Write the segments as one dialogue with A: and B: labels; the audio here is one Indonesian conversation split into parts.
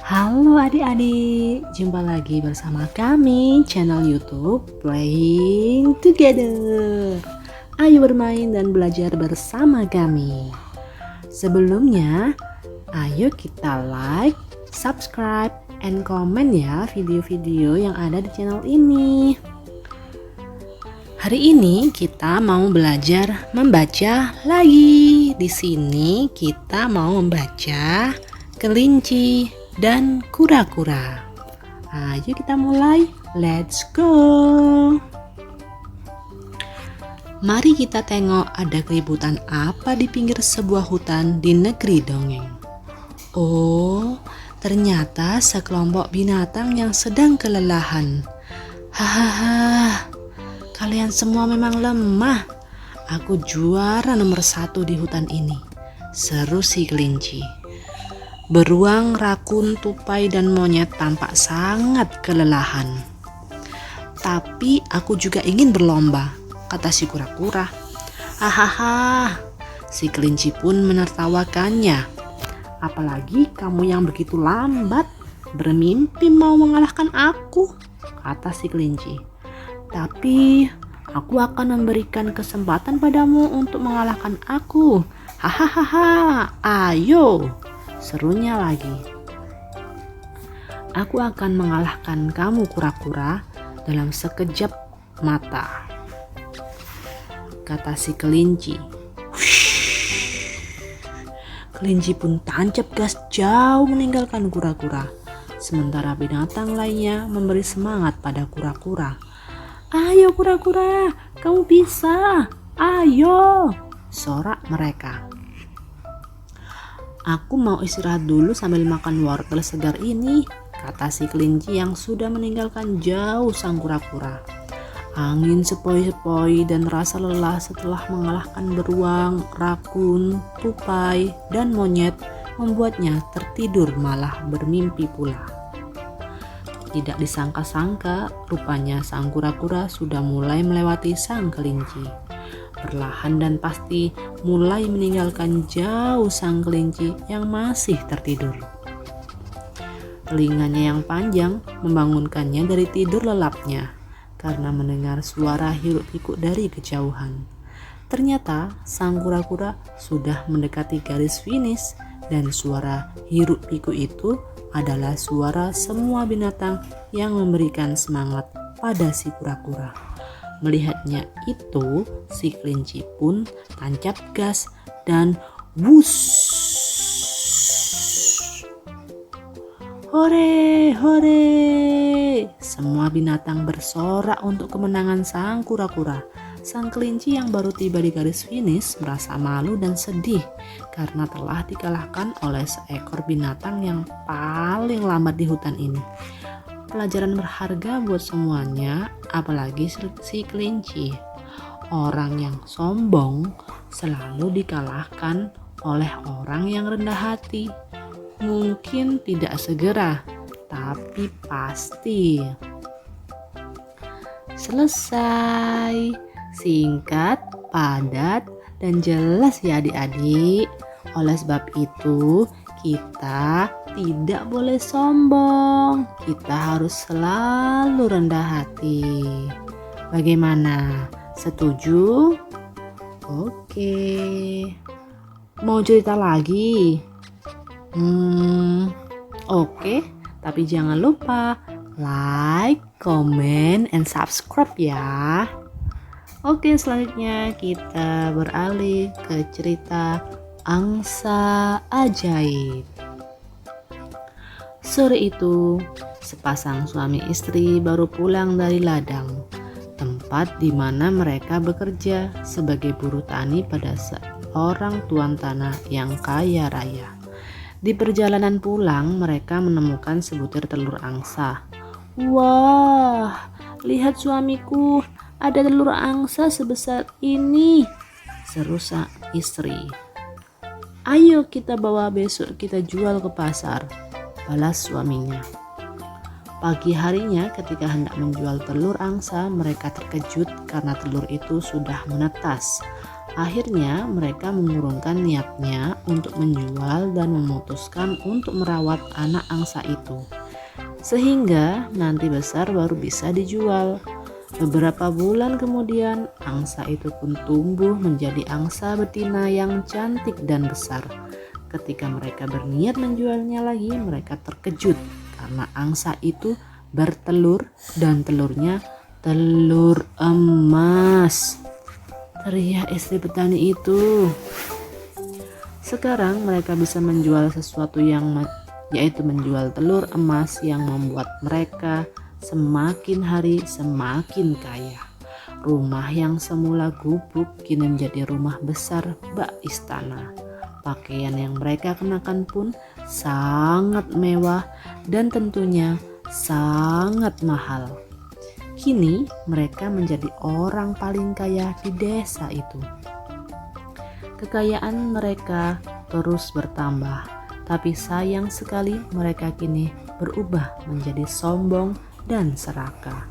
A: Halo adik-adik, jumpa lagi bersama kami channel YouTube Playing Together. Ayo bermain dan belajar bersama kami. Sebelumnya, ayo kita like, subscribe, and comment ya video-video yang ada di channel ini. Hari ini kita mau belajar membaca lagi. Di sini kita mau membaca kelinci dan kura-kura. Ayo kita mulai. Let's go. Mari kita tengok ada keributan apa di pinggir sebuah hutan di negeri dongeng. Oh, ternyata sekelompok binatang yang sedang kelelahan. Hahaha, kalian semua memang lemah. Aku juara nomor 1 di hutan ini, seru si kelinci. Beruang, rakun, tupai, dan monyet tampak sangat kelelahan. Tapi aku juga ingin berlomba, kata si kura-kura. Hahaha, si kelinci pun menertawakannya. Apalagi kamu yang begitu lambat, bermimpi mau mengalahkan aku, kata si kelinci. Tapi aku akan memberikan kesempatan padamu untuk mengalahkan aku. Hahaha, ayo, serunya lagi. Aku akan mengalahkan kamu kura-kura dalam sekejap mata, kata si kelinci. Kelinci pun tancap gas jauh meninggalkan kura-kura. Sementara binatang lainnya memberi semangat pada kura-kura. Ayo kura-kura, kamu bisa. Ayo, sorak mereka. Aku mau istirahat dulu sambil makan wortel segar ini, kata si kelinci yang sudah meninggalkan jauh sang kura-kura. Angin sepoi-sepoi dan rasa lelah setelah mengalahkan beruang, rakun, tupai, dan monyet membuatnya tertidur malah bermimpi pula. Tidak disangka-sangka, rupanya sang kura-kura sudah mulai melewati sang kelinci. Perlahan dan pasti mulai meninggalkan jauh sang kelinci yang masih tertidur. Telinganya yang panjang membangunkannya dari tidur lelapnya karena mendengar suara hiruk-pikuk dari kejauhan. Ternyata sang kura-kura sudah mendekati garis finish dan suara hiruk-pikuk itu adalah suara semua binatang yang memberikan semangat pada si kura-kura. Melihatnya itu, si kelinci pun tancap gas dan wush. Hore, hore. Semua binatang bersorak untuk kemenangan sang kura-kura. Sang kelinci yang baru tiba di garis finish merasa malu dan sedih karena telah dikalahkan oleh seekor binatang yang paling lambat di hutan ini. Pelajaran berharga buat semuanya, apalagi si kelinci. Orang yang sombong selalu dikalahkan oleh orang yang rendah hati. Mungkin tidak segera, tapi pasti. Selesai. Singkat, padat, dan jelas ya adik-adik. Oleh sebab itu, kita tidak boleh sombong. Kita harus selalu rendah hati. Bagaimana? Setuju? Oke. Mau cerita lagi? Oke. Tapi jangan lupa like, comment, and subscribe ya. Oke, selanjutnya kita beralih ke cerita angsa ajaib. Sore itu, sepasang suami istri baru pulang dari ladang, tempat di mana mereka bekerja sebagai buruh tani pada seorang tuan tanah yang kaya raya. Di perjalanan pulang, mereka menemukan sebutir telur angsa. Wah, lihat suamiku, ada telur angsa sebesar ini, seru sang istri. Ayo kita bawa besok kita jual ke pasar, balas suaminya. Pagi harinya ketika hendak menjual telur angsa, mereka terkejut karena telur itu sudah menetas. Akhirnya mereka mengurungkan niatnya untuk menjual dan memutuskan untuk merawat anak angsa itu. Sehingga nanti besar baru bisa dijual. Beberapa bulan kemudian, angsa itu pun tumbuh menjadi angsa betina yang cantik dan besar. Ketika mereka berniat menjualnya lagi, mereka terkejut karena angsa itu bertelur dan telurnya telur emas. Teriak istri petani itu. Sekarang mereka bisa menjual sesuatu yaitu menjual telur emas yang membuat mereka semakin hari semakin kaya. Rumah yang semula gubuk kini menjadi rumah besar bak istana. Pakaian yang mereka kenakan pun sangat mewah dan tentunya sangat mahal. Kini mereka menjadi orang paling kaya di desa itu. Kekayaan mereka terus bertambah, tapi sayang sekali mereka kini berubah menjadi sombong dan serakah.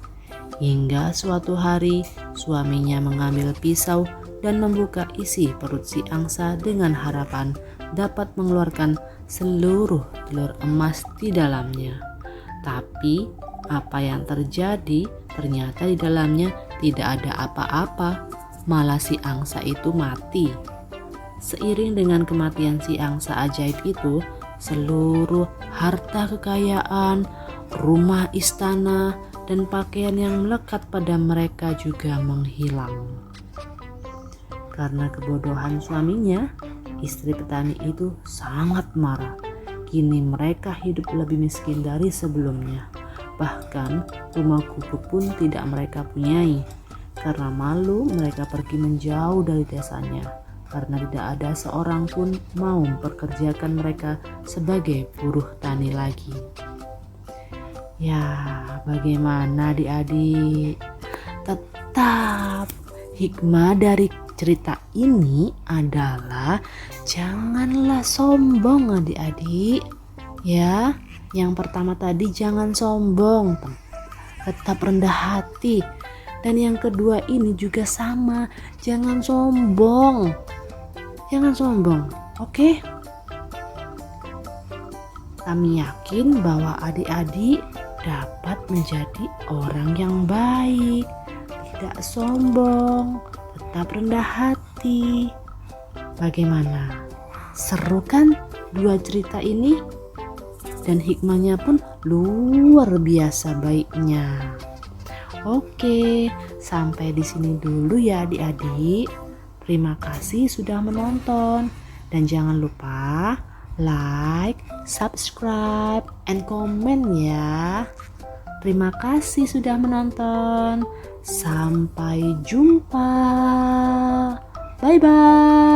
A: Hingga suatu hari suaminya mengambil pisau dan membuka isi perut si angsa dengan harapan dapat mengeluarkan seluruh telur emas di dalamnya. Tapi apa yang terjadi? Ternyata di dalamnya tidak ada apa-apa, malah si angsa itu mati. Seiring dengan kematian si angsa ajaib itu, seluruh harta kekayaan, rumah istana, dan pakaian yang melekat pada mereka juga menghilang. Karena kebodohan suaminya, istri petani itu sangat marah. Kini mereka hidup lebih miskin dari sebelumnya. Bahkan rumah gubuk pun tidak mereka punyai. Karena malu mereka pergi menjauh dari desanya. Karena tidak ada seorang pun mau mempekerjakan mereka sebagai buruh tani lagi. Ya, bagaimana adik-adik? Tetap hikmah dari cerita ini adalah janganlah sombong adik-adik. Ya, yang pertama tadi jangan sombong, tetap rendah hati. Dan yang kedua ini juga sama, jangan sombong. Jangan sombong, oke? Kami yakin bahwa adik-adik dapat menjadi orang yang baik, tidak sombong, tetap rendah hati. Bagaimana? Seru kan dua cerita ini? Dan hikmahnya pun luar biasa baiknya. Oke, sampai di sini dulu ya adik-adik. Terima kasih sudah menonton. Dan jangan lupa like, subscribe, and comment ya. Terima kasih sudah menonton. Sampai jumpa. Bye-bye.